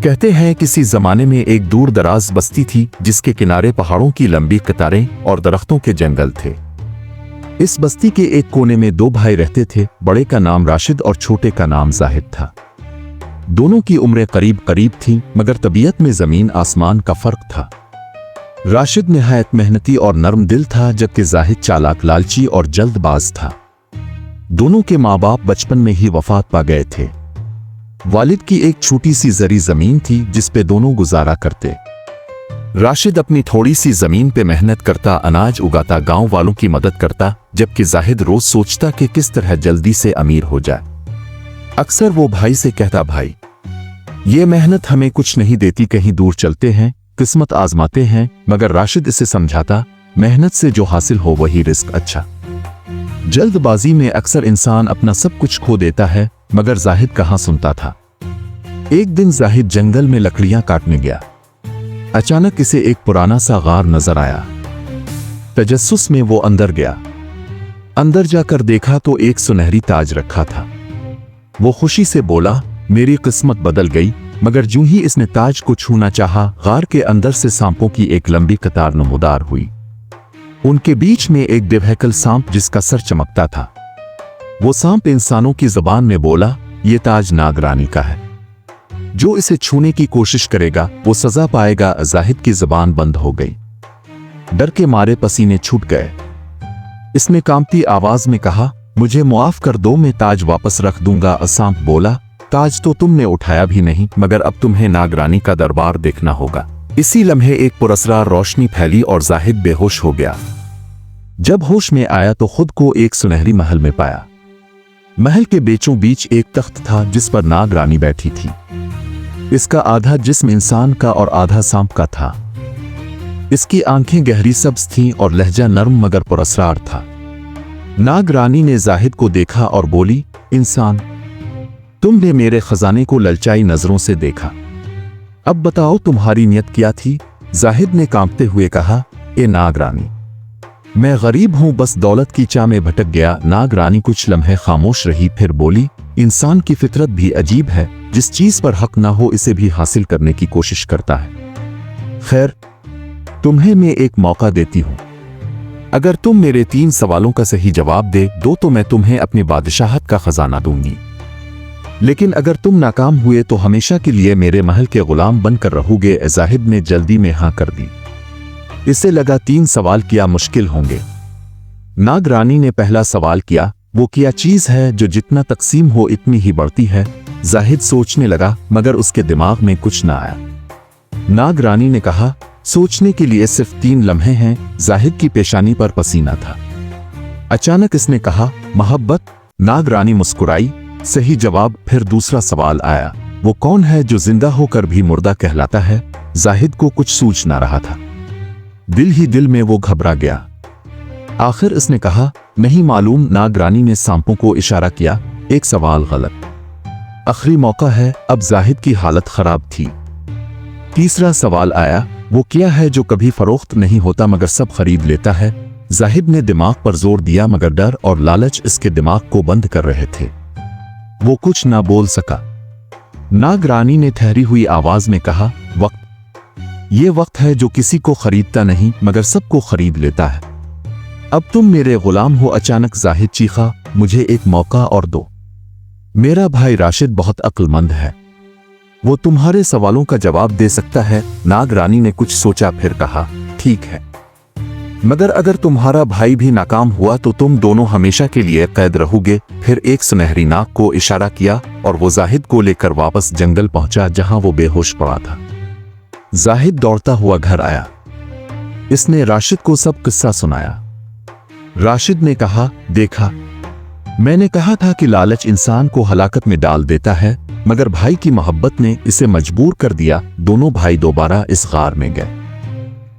कहते हैं किसी जमाने में एक दूर दराज बस्ती थी जिसके किनारे पहाड़ों की लंबी कतारें और दरख्तों के जंगल थे। इस बस्ती के एक कोने में दो भाई रहते थे। बड़े का नाम राशिद और छोटे का नाम जाहिद था। दोनों की उम्रें करीब करीब थीं, मगर तबीयत में जमीन आसमान का फर्क था। राशिद निहायत मेहनती और नरम दिल था, जबकि जाहिद चालाक, लालची और जल्दबाज था। दोनों के माँ बाप बचपन में ही वफात पा गए थे। वालिद की एक छोटी सी जरी जमीन थी जिस पे दोनों गुजारा करते। राशिद अपनी थोड़ी सी जमीन पे मेहनत करता, अनाज उगाता, गांव वालों की मदद करता, जबकि जाहिद रोज सोचता कि किस तरह जल्दी से अमीर हो जाए। अक्सर वो भाई से कहता, भाई ये मेहनत हमें कुछ नहीं देती, कहीं दूर चलते हैं, किस्मत आजमाते हैं। मगर राशिद इसे समझाता, मेहनत से जो हासिल हो वही रिस्क अच्छा। जल्दबाजी में अक्सर इंसान अपना सब कुछ खो देता है, मगर जाहिद कहाँ सुनता था। एक दिन जाहिद जंगल में लकड़ियां काटने गया। अचानक इसे एक पुराना सा गार नजर आया। तजस्सुस में वो अंदर गया। अंदर जाकर देखा तो एक सुनहरी ताज रखा था। वो खुशी से बोला, मेरी किस्मत बदल गई। मगर जूं ही इसने ताज को छूना चाहा, गार के अंदर से सांपों की एक लंबी कतार नमूदार हुई। उनके बीच में एक दिव्यकल सांप जिसका सर चमकता था। वो सांप इंसानों की जुबान में बोला, ये ताज नागरानी का है। जो इसे छूने की कोशिश करेगा वो सजा पाएगा। जाहिद की जुबान बंद हो गई। डर के मारे पसीने छूट गए। इसने कांपती आवाज में कहा, मुझे मुआफ कर दो, मैं ताज वापस रख दूंगा। सांप बोला, ताज तो तुमने उठाया भी नहीं, मगर अब तुम्हें नागरानी का दरबार देखना होगा। इसी लम्हे एक पुरस्कार रोशनी फैली और जाहिद बेहोश हो गया। जब होश में आया तो खुद को एक सुनहरी महल में पाया। महल के बीचों बीच एक तख्त था जिस पर नागरानी बैठी थी। इसका आधा जिस्म इंसान का और आधा सांप का था। इसकी आंखें गहरी सब्ज थीं और लहजा नर्म मगर पुरस्कार था। नागरानी ने जाहिद को देखा और बोली, इंसान, तुमने मेरे खजाने को ललचाई नजरों से देखा। अब बताओ तुम्हारी नियत क्या थी? जाहिद ने कांपते हुए कहा, ए नागरानी, मैं गरीब हूं, बस दौलत की चाह में भटक गया। नागरानी कुछ लम्हे खामोश रही, फिर बोली, इंसान की फितरत भी अजीब है, जिस चीज पर हक ना हो इसे भी हासिल करने की कोशिश करता है। खैर, तुम्हें मैं एक मौका देती हूं। अगर तुम मेरे 3 सवालों का सही जवाब दे दो तो मैं तुम्हें अपनी बादशाहत का खजाना दूंगी। लेकिन अगर तुम नाकाम हुए तो हमेशा के लिए मेरे महल के गुलाम बनकर रहोगे। जाहिद ने जल्दी में हाँ कर दी। इसे लगा 3 सवाल किया मुश्किल होंगे। नागरानी ने पहला सवाल किया, वो क्या चीज है जो जितना तकसीम हो इतनी ही बढ़ती है? जाहिद सोचने लगा, मगर उसके दिमाग में कुछ ना आया। नागरानी ने कहा, सोचने के लिए सिर्फ 3 लम्हे हैं। जाहिद की पेशानी पर पसीना था। अचानक इसने कहा, मोहब्बत। नागरानी मुस्कुराई, सही जवाब। फिर दूसरा सवाल आया, वो कौन है जो जिंदा होकर भी मुर्दा कहलाता है? जाहिद को कुछ सूझ ना रहा था। दिल ही दिल में वो घबरा गया। आखिर इसने कहा, नहीं मालूम। नागरानी ने सांपों को इशारा किया, एक सवाल गलत। आखिरी मौका है। अब जाहिद की हालत खराब थी। तीसरा सवाल आया, वो क्या है जो कभी फरोख्त नहीं होता मगर सब खरीद लेता है? जाहिद ने दिमाग पर जोर दिया, मगर डर और लालच इसके दिमाग को बंद कर रहे थे। वो कुछ ना बोल सका। नागरानी ने ठहरी हुई आवाज में कहा, वक्त। ये वक्त है जो किसी को खरीदता नहीं मगर सबको खरीद लेता है। अब तुम मेरे गुलाम हो। अचानक जाहिद चीखा, मुझे एक मौका और दो। मेरा भाई राशिद बहुत अक्लमंद है, वो तुम्हारे सवालों का जवाब दे सकता है। नागरानी ने कुछ सोचा, फिर कहा, ठीक है, मगर अगर तुम्हारा भाई भी नाकाम हुआ तो तुम दोनों हमेशा के लिए कैद रहोगे। फिर एक सुनहरी नाक को इशारा किया और वो जाहिद को लेकर वापस जंगल पहुंचा जहां वो बेहोश पड़ा था। जाहिद दौड़ता हुआ घर आया। इसने राशिद को सब किस्सा सुनाया। राशिद ने कहा, देखा, मैंने कहा था कि लालच इंसान को हलाकत में डाल देता है, मगर भाई की मोहब्बत ने इसे मजबूर कर दिया। दोनों भाई दोबारा इस गार में गए।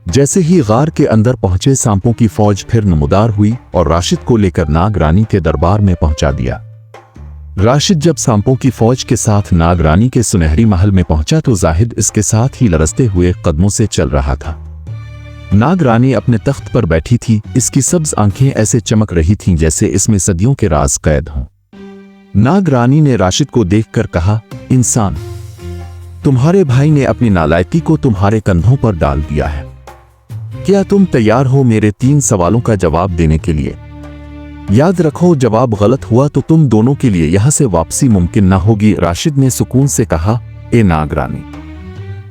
जैसे ही गार के अंदर पहुंचे, सांपों की फौज फिर नमूदार हुई और राशिद को लेकर नागरानी के दरबार में पहुंचा दिया। राशिद जब सांपों की फौज के साथ नागरानी के सुनहरी महल में पहुंचा तो जाहिद इसके साथ ही लरजते हुए कदमों से चल रहा था। नागरानी अपने तख्त पर बैठी थी। इसकी सब्ज आंखें ऐसे चमक रही थीं जैसे इसमें सदियों के राज कैद हों। नागरानी ने राशिद को देखकर कहा, इंसान, तुम्हारे भाई ने अपनी नालायकी को तुम्हारे कंधों पर डाल दिया है। क्या तुम तैयार हो मेरे 3 सवालों का जवाब देने के लिए? याद रखो, जवाब गलत हुआ तो तुम दोनों के लिए यहां से वापसी मुमकिन ना होगी। राशिद ने सुकून से कहा, ए नागरानी,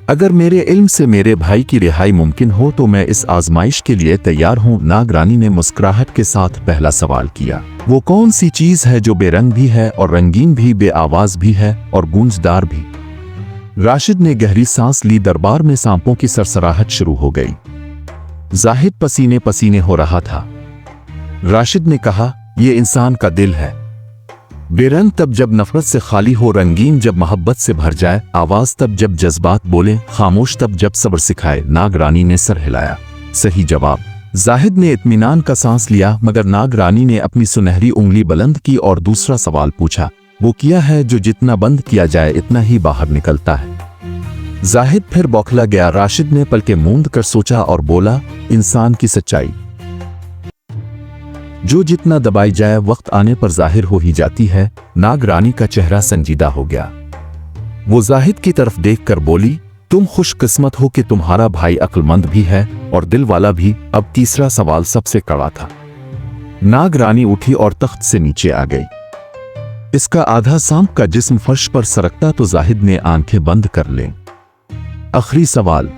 अगर मेरे इल्म से मेरे भाई की रिहाई मुमकिन हो तो मैं इस आजमाइश के लिए तैयार हूं। नागरानी ने मुस्कुराहट के साथ पहला सवाल किया, वो कौन सी चीज है जो बेरंग भी है और रंगीन भी, बेआवाज भी है और गूंजदार भी? राशिद ने गहरी सांस ली। दरबार में सांपों की सरसराहट शुरू हो गई। जाहिद पसीने पसीने हो रहा था। राशिद ने कहा, यह इंसान का दिल है। बेरंग तब जब नफरत से खाली हो, रंगीन जब मोहब्बत से भर जाए, आवाज तब जब जज्बात बोले, खामोश तब जब सब्र सिखाए। नागरानी ने सर हिलाया। सही जवाब। जाहिद ने इत्मीनान का सांस लिया, मगर नागरानी ने अपनी सुनहरी उंगली बुलंद की और दूसरा सवाल पूछा, वो किया है जो जितना बंद किया जाए इतना ही बाहर निकलता है? जाहिद फिर बौखला गया। राशिद ने पलके मूंद कर सोचा और बोला, इंसान की सच्चाई जो जितना दबाई जाए वक्त आने पर जाहिर हो ही जाती है। नागरानी का चेहरा संजीदा हो गया। वो जाहिद की तरफ देखकर बोली, तुम खुशकिस्मत हो कि तुम्हारा भाई अक्लमंद भी है और दिल वाला भी। अब तीसरा सवाल सबसे कड़ा था। नागरानी उठी और तख्त से नीचे आ गई। इसका आधा सांप का जिस्म फर्श पर सरकता तो जाहिद ने आंखें बंद कर लें। आखिरी सवाल,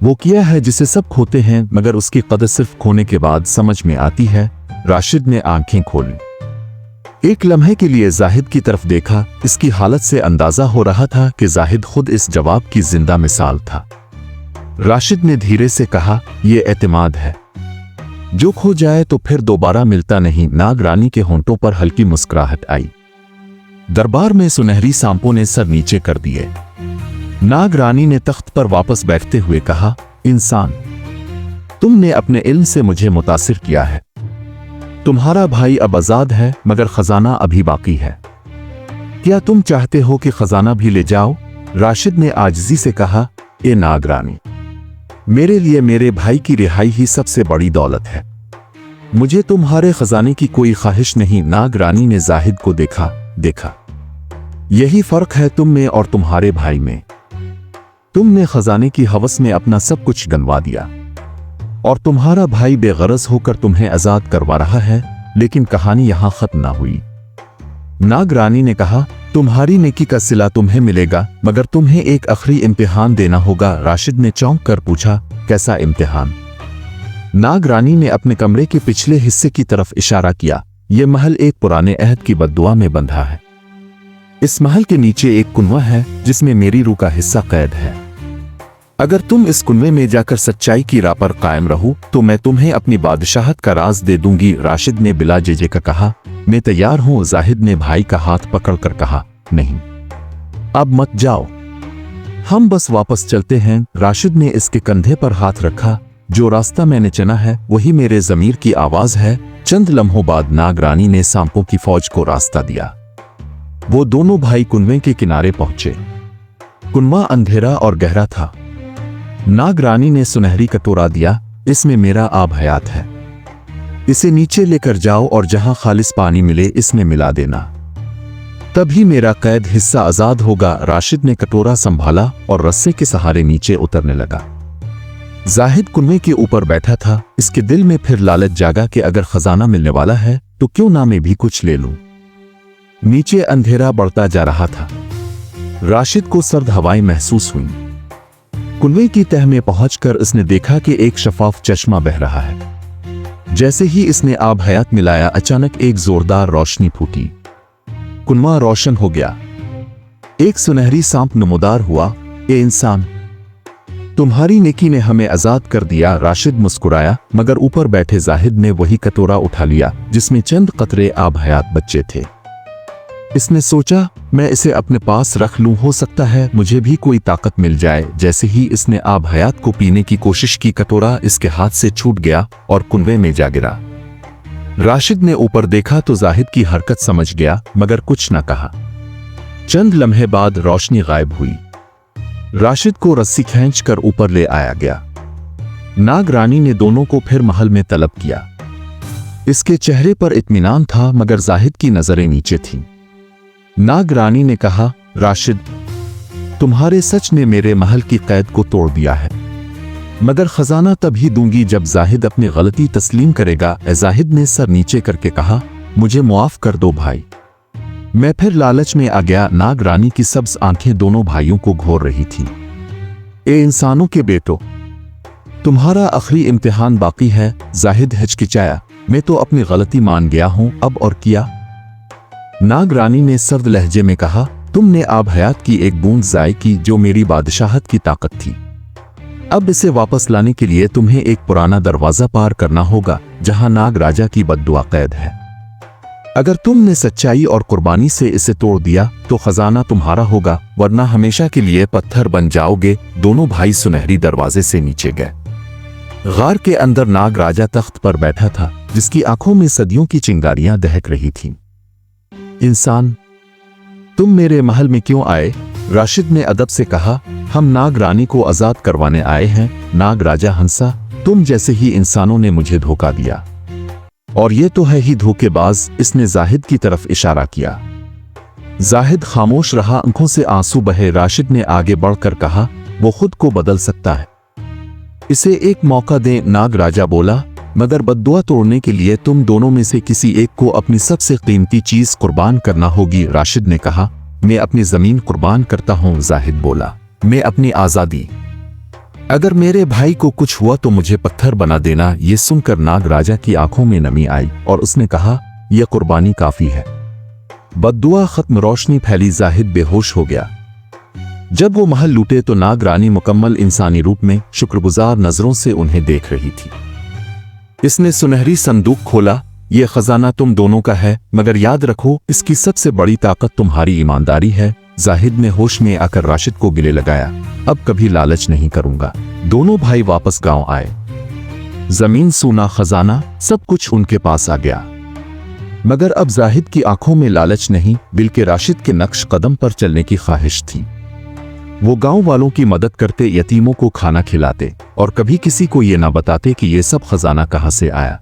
वो किया है जिसे सब खोते हैं मगर उसकी कदर सिर्फ खोने के बाद समझ में आती है। राशिद ने आंखें खोली। एक लम्हे के लिए जाहिद की तरफ देखा। इसकी हालत से अंदाजा हो रहा था कि जाहिद खुद इस जवाब की जिंदा मिसाल था। राशिद ने धीरे से कहा, यह एतमाद है, जो खो जाए तो फिर दोबारा मिलता नहीं। नागरानी के होंठों पर हल्की मुस्कुराहट आई। दरबार में सुनहरी सांपों ने सर नीचे कर दिए। नागरानी ने तख्त पर वापस बैठते हुए कहा, इंसान, तुमने अपने इल्म से मुझे मुतासिर किया है। तुम्हारा भाई अब आजाद है मगर खजाना अभी बाकी है। क्या तुम चाहते हो कि खजाना भी ले जाओ? राशिद ने आजिज़ी से कहा, ए नागरानी, मेरे लिए मेरे भाई की रिहाई ही सबसे बड़ी दौलत है। मुझे तुम्हारे खजाने की कोई ख्वाहिश नहीं। नागरानी ने जाहिद को देखा। यही फर्क है तुम में और तुम्हारे भाई में। तुमने खजाने की हवस में अपना सब कुछ गंवा दिया और तुम्हारा भाई बेगरज होकर तुम्हें आजाद करवा रहा है। लेकिन कहानी यहां खत्म ना हुई। नागरानी ने कहा, तुम्हारी नेकी का सिला तुम्हें मिलेगा मगर तुम्हें एक आखिरी इम्तिहान देना होगा। राशिद ने चौंक कर पूछा, कैसा इम्तिहान? नागरानी ने अपने कमरे के पिछले हिस्से की तरफ इशारा किया। यह महल एक पुराने अहद की बद्दुआ में बंधा है। इस महल के नीचे एक कुनवा है जिसमें मेरी रूह का हिस्सा कैद है। अगर तुम इस कुनवे में जाकर सच्चाई की राह पर कायम रहो तो मैं तुम्हें अपनी बादशाहत का राज दे दूंगी। राशिद ने बिला जेजे का कहा, मैं तैयार हूं। जाहिद ने भाई का हाथ पकड़कर कहा, नहीं, अब मत जाओ, हम बस वापस चलते हैं। राशिद ने इसके कंधे पर हाथ रखा। जो रास्ता मैंने चुना है वही मेरे ज़मीर की आवाज है। चंद लम्हों बाद नागरानी ने सांपों की फौज को रास्ता दिया। वो दोनों भाई कुनवे के किनारे पहुंचे। कुनवा अंधेरा और गहरा था। नागरानी ने सुनहरी कटोरा दिया, इसमें मेरा आब हयात है। इसे नीचे लेकर जाओ और जहां खालिस पानी मिले इसमें मिला देना, तभी मेरा कैद हिस्सा आजाद होगा। राशिद ने कटोरा संभाला और रस्से के सहारे नीचे उतरने लगा। जाहिद कुनवे के ऊपर बैठा था। इसके दिल में फिर लालच जागा कि अगर खजाना मिलने वाला है तो क्यों ना मैं भी कुछ ले लूं। नीचे अंधेरा बढ़ता जा रहा था। राशिद को सर्द हवाएं महसूस हुई। कुनवे की तह में पहुंचकर उसने देखा कि एक शफाफ चश्मा बह रहा है। जैसे ही इसने आब हयात मिलाया, अचानक एक जोरदार रोशनी फूटी। कुनवा रोशन हो गया। एक सुनहरी सांप नमूदार हुआ, ए इंसान, तुम्हारी नेकी ने हमें आजाद कर दिया। राशिद मुस्कुराया, मगर ऊपर बैठे जाहिद ने वही कटोरा उठा लिया जिसमें चंद कतरे आब हयात बच्चे थे। इसने सोचा, मैं इसे अपने पास रख लूं, हो सकता है मुझे भी कोई ताकत मिल जाए। जैसे ही इसने आब हयात को पीने की कोशिश की, कटोरा इसके हाथ से छूट गया और कुनवे में जा गिरा। राशिद ने ऊपर देखा तो जाहिद की हरकत समझ गया, मगर कुछ न कहा। चंद लम्हे बाद रोशनी गायब हुई। राशिद को रस्सी खींचकर ऊपर ले आया गया। नागरानी ने दोनों को फिर महल में तलब किया। इसके चेहरे पर इत्मीनान था, मगर जाहिद की नजरें नीचे थीं। नागरानी ने कहा, राशिद, तुम्हारे सच ने मेरे महल की कैद को तोड़ दिया है, मगर खजाना तभी दूंगी जब जाहिद अपनी गलती तस्लीम करेगा। जाहिद ने सर नीचे करके कहा, मुझे मुआफ कर दो भाई। मैं फिर लालच में आ गया। नाग रानी की सब्ज आंखें दोनों भाइयों को घोर रही थीं। ए इंसानों के बेटो, तुम्हारा आखिरी इम्तिहान बाकी है। जाहिद हिचकिचाया, मैं तो अपनी गलती मान गया हूं, अब और किया? नाग रानी ने सर्द लहजे में कहा, तुमने आब हयात की एक बूंद ज़ाय की जो मेरी बादशाहत की ताकत थी। अब इसे वापस लाने के लिए तुम्हें एक पुराना दरवाजा पार करना होगा जहां नाग राजा की बद्दुआ कैद है। अगर तुमने सच्चाई और कुर्बानी से इसे तोड़ दिया तो खजाना तुम्हारा होगा, वरना हमेशा के लिए पत्थर बन जाओगे। दोनों भाई सुनहरी दरवाजे से नीचे गए। गार के अंदर नाग राजा तख्त पर बैठा था, जिसकी आंखों में सदियों की चिंगारियां दहक रही थीं। इंसान, तुम मेरे महल में क्यों आए? राशिद ने अदब से कहा, हम नाग रानी को आजाद करवाने आए हैं। नाग राजा हंसा, तुम जैसे ही इंसानों ने मुझे धोखा दिया, और ये तो है ही धोखेबाज। इसने जाहिद की तरफ इशारा किया। जाहिद खामोश रहा, आंखों से आंसू बहे। राशिद ने आगे बढ़कर कहा, वो खुद को बदल सकता है, इसे एक मौका दें। नाग राजा बोला, मगर बद्दुआ तोड़ने के लिए तुम दोनों में से किसी एक को अपनी सबसे कीमती चीज कुर्बान करना होगी। राशिद ने कहा, मैं अपनी जमीन कुर्बान करता हूं। जाहिद बोला, मैं अपनी आजादी। अगर मेरे भाई को कुछ हुआ तो मुझे पत्थर बना देना। ये सुनकर नाग राजा की आंखों में नमी आई और उसने कहा, यह कुर्बानी काफी है। बद्दुआ खत्म, रोशनी फैली। जाहिद बेहोश हो गया। जब वो महल लूटे तो नाग रानी मुकम्मल इंसानी रूप में शुक्रगुजार नजरों से उन्हें देख रही थी। इसने सुनहरी संदूक खोला। यह खजाना तुम दोनों का है, मगर याद रखो, इसकी सबसे बड़ी ताकत तुम्हारी ईमानदारी है। जाहिद ने होश में आकर राशिद को गिले लगाया, अब कभी लालच नहीं करूंगा। दोनों भाई वापस गांव आए। जमीन, सोना, खजाना, सब कुछ उनके पास आ गया, मगर अब जाहिद की आंखों में लालच नहीं, बल्कि राशिद के नक्श कदम पर चलने की ख्वाहिश थी। वो गांव वालों की मदद करते, यतीमों को खाना खिलाते और कभी किसी को ये ना बताते कि ये सब खजाना कहां से आया।